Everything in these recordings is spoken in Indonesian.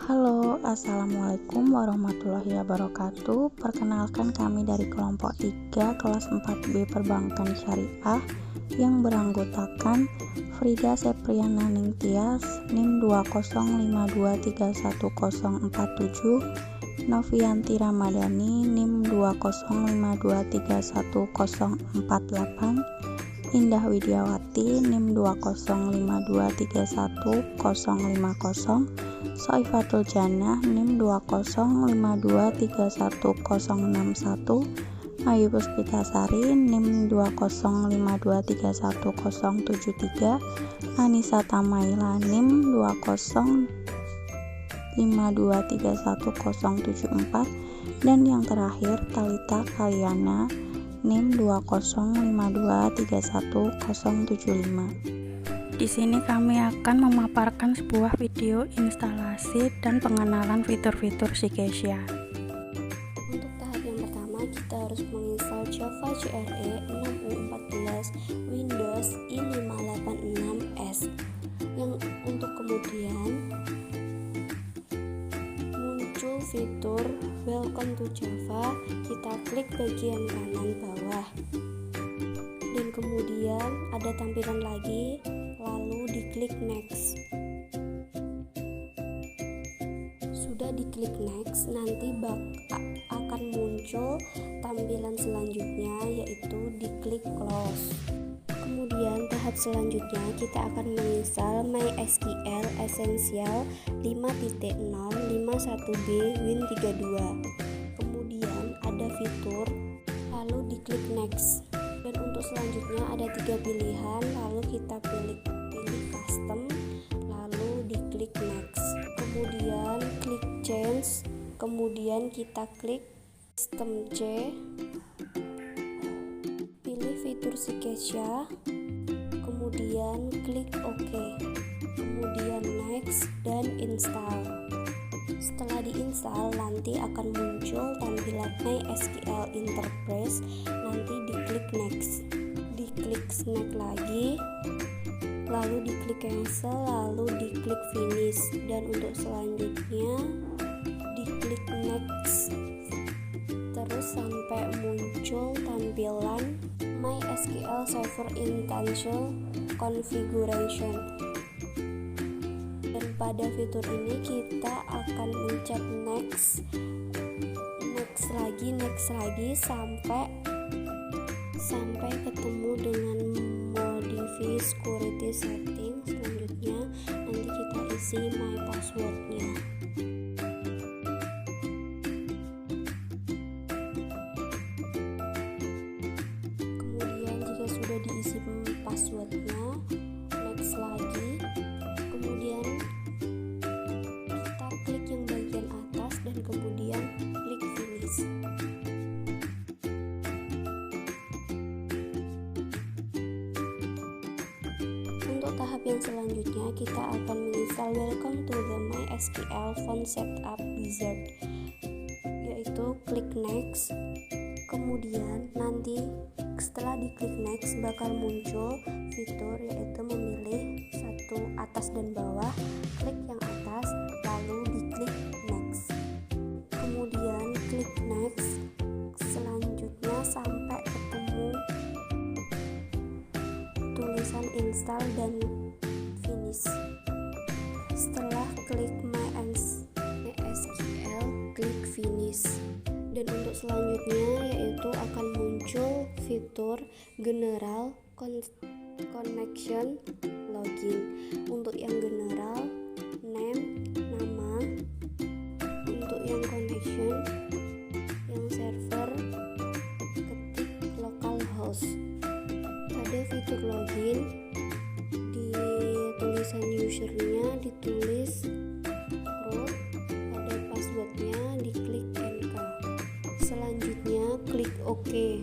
Halo, assalamualaikum warahmatullahi wabarakatuh. Perkenalkan, kami dari kelompok 3 kelas 4B Perbankan Syariah yang beranggotakan Frida Sepriana Ningtyas NIM 205231047, Novianti Ramadhani NIM 205231048, Indah Widiawati NIM 205231050, Soifatul Jannah NIM 205231061, Ayu Puspitasari NIM 205231073, Anissa Tamaila NIM 205231074, dan yang terakhir Talita Kaliana NIM 205231075. Di sini kami akan memaparkan sebuah video instalasi dan pengenalan fitur-fitur Sykesia. Untuk tahap yang pertama, kita harus menginstal Java JRE 6U14 Windows i586S. Yang untuk kemudian muncul fitur Welcome to Java, kita klik bagian kanan bawah. Dan kemudian ada tampilan lagi, lalu diklik next. Sudah diklik next, nanti akan muncul tampilan selanjutnya, yaitu diklik close. Kemudian tahap selanjutnya kita akan menginstal MySQL Essential 5.051B Win32. Kemudian ada fitur, lalu diklik next. Dan untuk selanjutnya ada 3 pilihan, lalu kita pilih custom, lalu diklik next. Kemudian klik change, kemudian kita klik sistem C, pilih fitur Sykesia, kemudian klik OK, kemudian next dan install. Setelah diinstal, nanti akan muncul tampilan MySQL Interface, nanti diklik next, diklik next lagi, lalu diklik cancel, lalu diklik finish, dan untuk selanjutnya diklik next terus sampai muncul tampilan MySQL Server Intention Configuration. Dan pada fitur ini kita akan mencet next lagi sampai ketemu dengan modify security setting. Selanjutnya nanti kita isi my passwordnya. Kemudian jika sudah diisi passwordnya, next lagi, kemudian kita klik yang bagian atas dan kemudian klik finish. Untuk tahap yang selanjutnya kita akan menginstal Welcome to the MySQL Phone Setup Wizard, yaitu klik next. Kemudian nanti setelah diklik next bakal muncul fitur, yaitu memilih satu atas dan bawah. Klik yang atas lalu diklik next, kemudian klik next, selanjutnya sampai ketemu tulisan install dan finish. Setelah klik MySQL, klik finish. Dan untuk selanjutnya yaitu akan muncul fitur General Connection Login. Untuk yang general, name, nama. Untuk yang connection, yang server, ketik localhost. Pada fitur login, di tulisan usernya ditulis root, pada passwordnya diklik NK. Selanjutnya klik OK.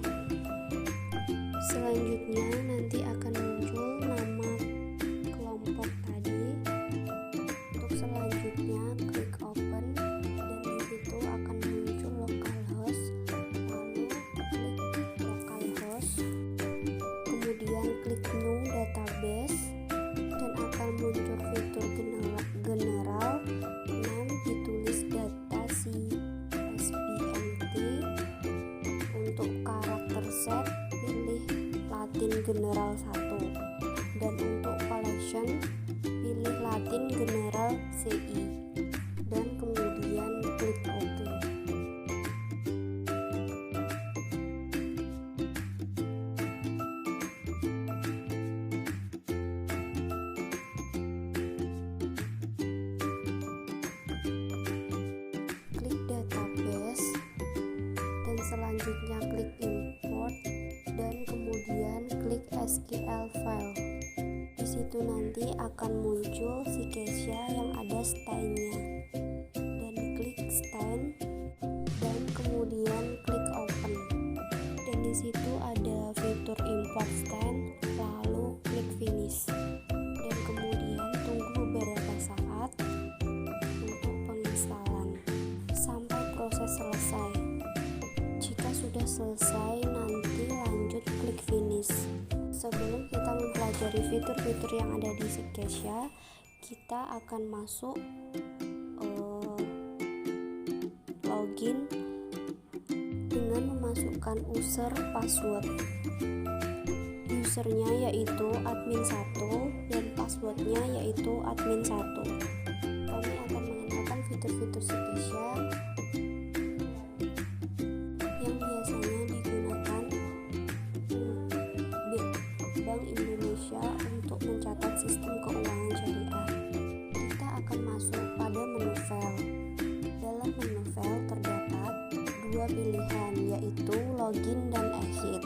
Selanjutnya nanti akan muncul nama kelompok tadi, general 1, dan untuk collection pilih Latin general CI dan kemudian klik OK. Klik database dan selanjutnya klik import dan kemudian klik SQL file. Di situ nanti akan muncul Cikesia yang ada style-nya, dan klik style dan kemudian klik open. Dan di situ ada fitur import style, lalu klik finish. Dan kemudian tunggu beberapa saat untuk penginstalan sampai proses selesai. Jika sudah selesai, nanti lanjut klik finish. Sebelum kita mempelajari fitur-fitur yang ada di Cikesia, kita akan masuk login dengan memasukkan user password. Usernya yaitu admin1 dan passwordnya yaitu admin1. Kami akan mengenalkan fitur-fitur Cikesia yang biasanya digunakan Bank Indonesia untuk mencatat sistem keuangan syariah. Kita akan masuk pada menu file. Dalam menu file terdapat dua pilihan, yaitu login dan exit.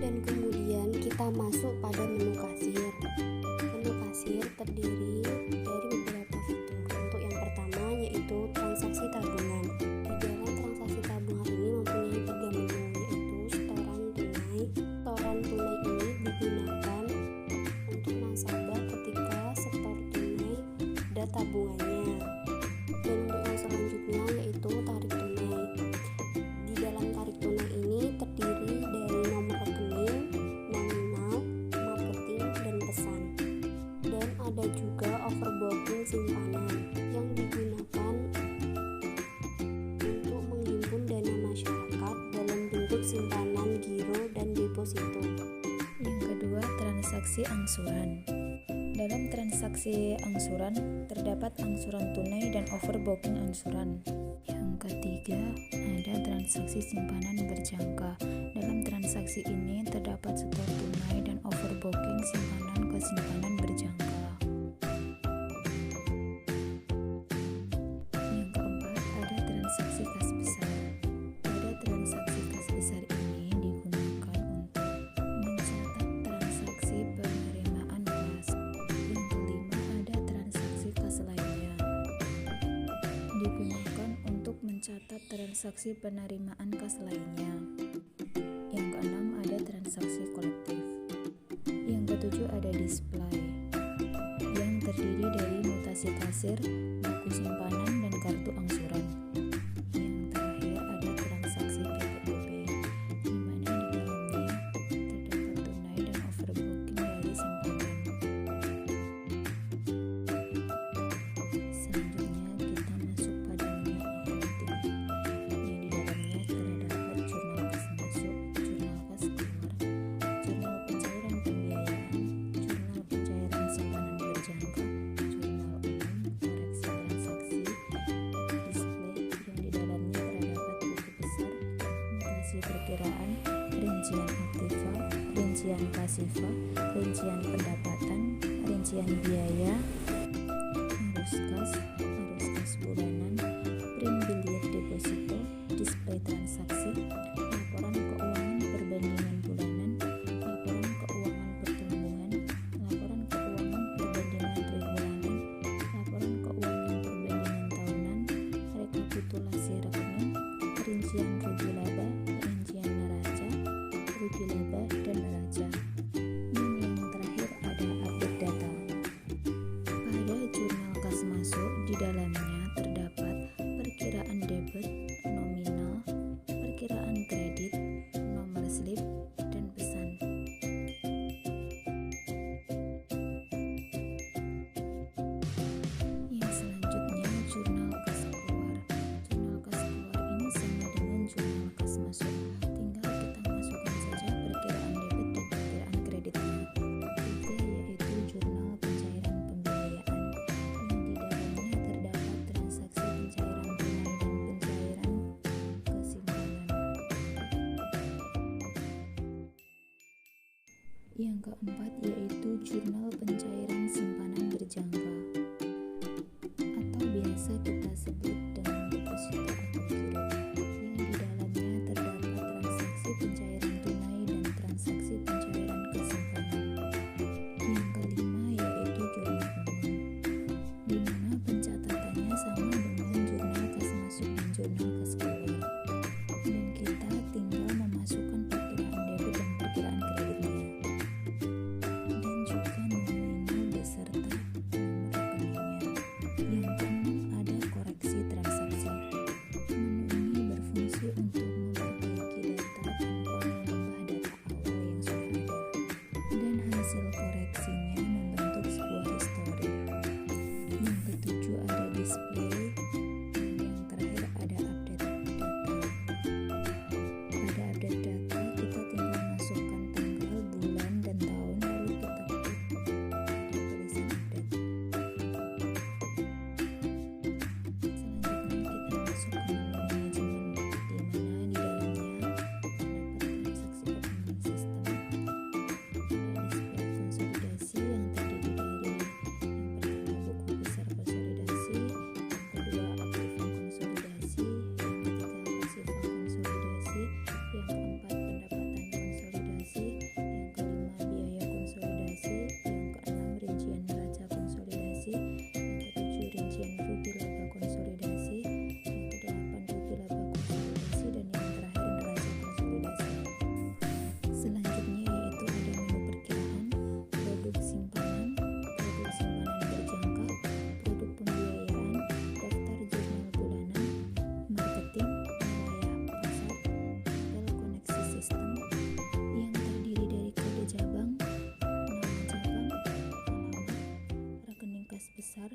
Dan kemudian kita masuk pada menu kasir. Menu kasir terdiri dari beberapa fitur. Untuk yang pertama yaitu transaksi tabungan. Di dalam transaksi tabungan ini mempunyai 3 menu, yaitu setoran tunai. Setoran tunai ini digunakan untuk nasabah ketika setor tunai dan tabungannya. Dan untuk yang selanjutnya yaitu tarik tunai. Di dalam tarik tunai ini terdiri dari nomor rekening, nominal, marketing, dan pesan. Dan ada juga overbooking simpanan yang digunakan untuk menghimpun dana masyarakat dalam bentuk simpanan, giro, dan deposito. Yang kedua, transaksi angsuran. Dalam transaksi angsuran terdapat angsuran tunai dan overbooking angsuran. Yang ketiga, ada transaksi simpanan berjangka. Dalam transaksi ini terdapat setor tunai dan overbooking simpanan ke simpanan berjangka. Yang keempat, ada transaksi kas besar. Pada transaksi kas besar ini digunakan untuk mencatat transaksi penerimaan kas. Yang kelima, ada transaksi kas lainnya. Digunakan untuk mencatat transaksi penerimaan kas lainnya. Yang keenam, ada transaksi kolektif. Yang ketujuh, ada display yang terdiri dari mutasi kasir, buku simpanan, dan kartu angsuran. Yang terakhir, ada transaksi PPOP, di mana di dalamnya terdapat tunai dan overbooking dari simpanan. Selanjutnya kita masuk pada menu accounting, yang di dalamnya terdapat jurnal kas masuk, jurnal kas keluar, jurnal pencairan pembiayaan, jurnal pencairan simpanan berjangka, jurnal umum, koreksi transaksi, display yang di dalamnya terdapat buku besar, mutasi perkiraan, rincian aktiva, rincian pasiva, rincian pendapatan, rincian biaya, arus kas bulanan, print biliet deposito, display transaksi, laporan keuangan perbandingan bulanan, laporan keuangan pertumbuhan, laporan keuangan perbandingan tribulanan, laporan keuangan perbandingan tahunan, rekapitulasi rekening, rincian rugi laba, rincian neraca, rugi laba, dan neraca. Dan yang terakhir ada update data. Pada jurnal kas masuk, di dalamnya terdapat perkiraan debit, nominal, perkiraan kredit, nomor slip, dan pesan. Yang selanjutnya, jurnal kas keluar. Jurnal kas keluar ini sama dengan jurnal kas masuk. Tinggal kita masukkan saja perkiraan debit dan perkiraan kredit Yang keempat yaitu jurnal pencairan simpanan berjangka atau biasa kita sebut dengan deposito atau giro, yang di dalamnya terdapat transaksi pencairan tunai dan transaksi pencairan ke simpanan. Yang kelima yaitu jurnal umum, di mana pencatatannya sama dengan jurnal kas masuk dan jurnal kas keluar, dan kita tinggal memasukkan perkiraan debit dan perkiraan kreditnya, dan juga nominal beserta nomor rekeningnya. Yang keenam ada koreksi transaksi. Menu ini berfungsi untuk memperbaiki data tanpa mengubah data awal yang sudah ada, dan hasil koreksinya membentuk sebuah histori. Yang ketujuh ada display, dan yang terakhir ada update data. Pada update data kita tinggal masukkan tanggal, bulan, dan tahun, lalu kita klik pada tulisan update. Selanjutnya kita masuk ke menu manajemen, di mana di dalamnya terdapat transaksi opening system, ada display konsolidasi yang terdiri dari yang pertama buku besar konsolidasi, yang kedua aktifan konsolidasi, yang ketiga pasifan konsolidasi, yang keempat pendapatan konsolidasi, yang kelima biaya konsolidasi, yang keenam rincian neraca konsolidasi, yang ketujuh rincian rugi laba konsolidasi, yang kedelapan rugi laba konsolidasi, dan yang terakhir neraca konsolidasi. Selanjutnya yaitu ada menu perkiraan, produk simpanan berjangka, produk pembiayaan, daftar jurnal bulanan, marketing, wilayah pasar, tabel koneksi sistem yang terdiri dari kode cabang, nama cabang, alamat, rekening kas besar,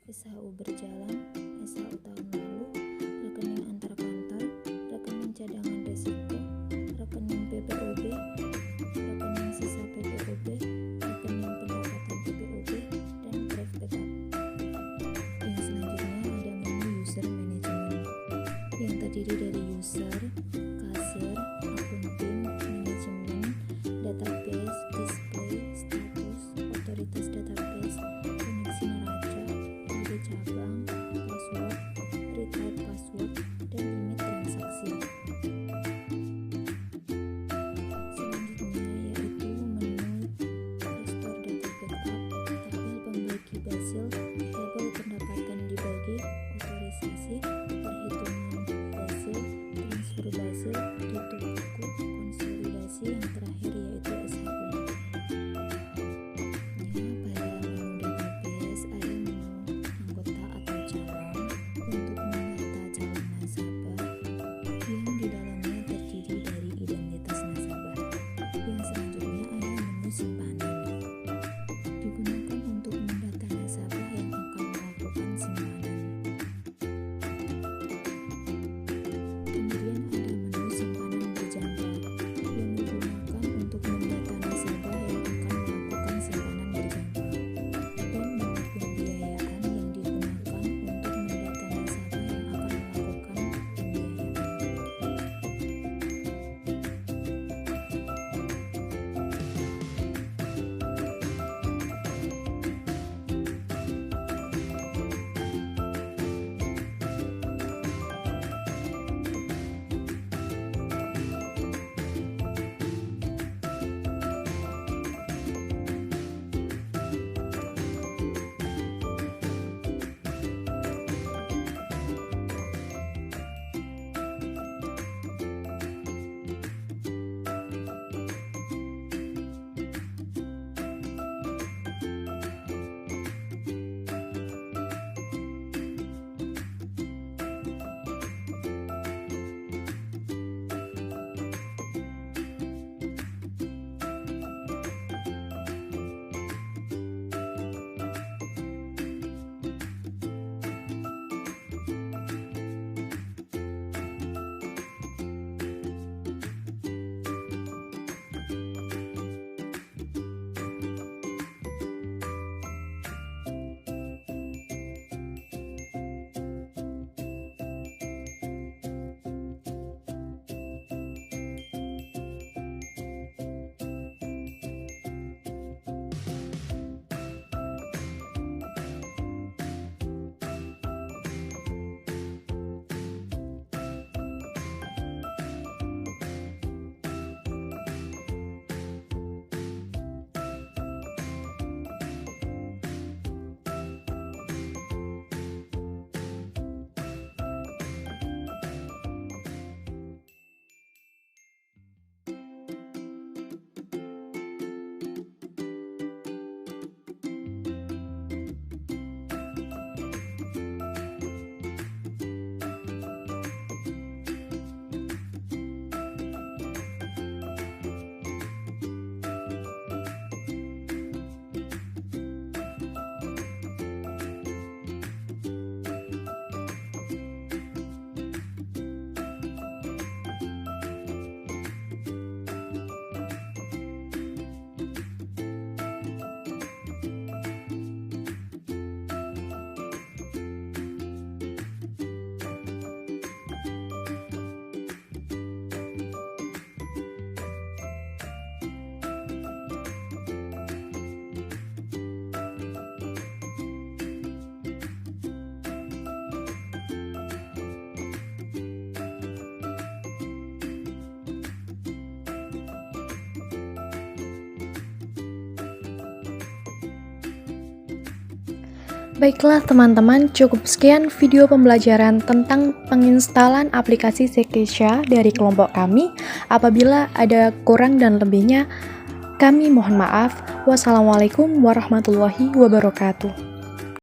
SHU berjalan, SHU tahun lalu, rekening antar kantor, rekening cadangan resiko, rekening PPOB, rekening sisa PPOB, rekening pendapatan PPOB, dan draft backup. Yang selanjutnya ada menu user management yang terdiri dari user, kasir, akunting, manajemen, database, display, status, otoritas database, koneksi neraca, kode cabang, password, retype password, dan limit transaksi. Selanjutnya yaitu menu restore data backup, tabel pembagi basil, tabel pendapatan dibagi, otorisasi, perhitungan basil, transfer basil, tutup buku, konsolidasi, yang terakhir yaitu SHU. Pada menu database ada menu anggota atau calon untuk mendata calon nasabah, yang di dalamnya terdiri dari identitas nasabah. Yang selanjutnya ada menu simpanan, digunakan untuk mendata nasabah yang akan melakukan simpanan. Baiklah teman-teman, cukup sekian video pembelajaran tentang penginstalan aplikasi Zcash dari kelompok kami. Apabila ada kurang dan lebihnya, kami mohon maaf. Wassalamualaikum warahmatullahi wabarakatuh.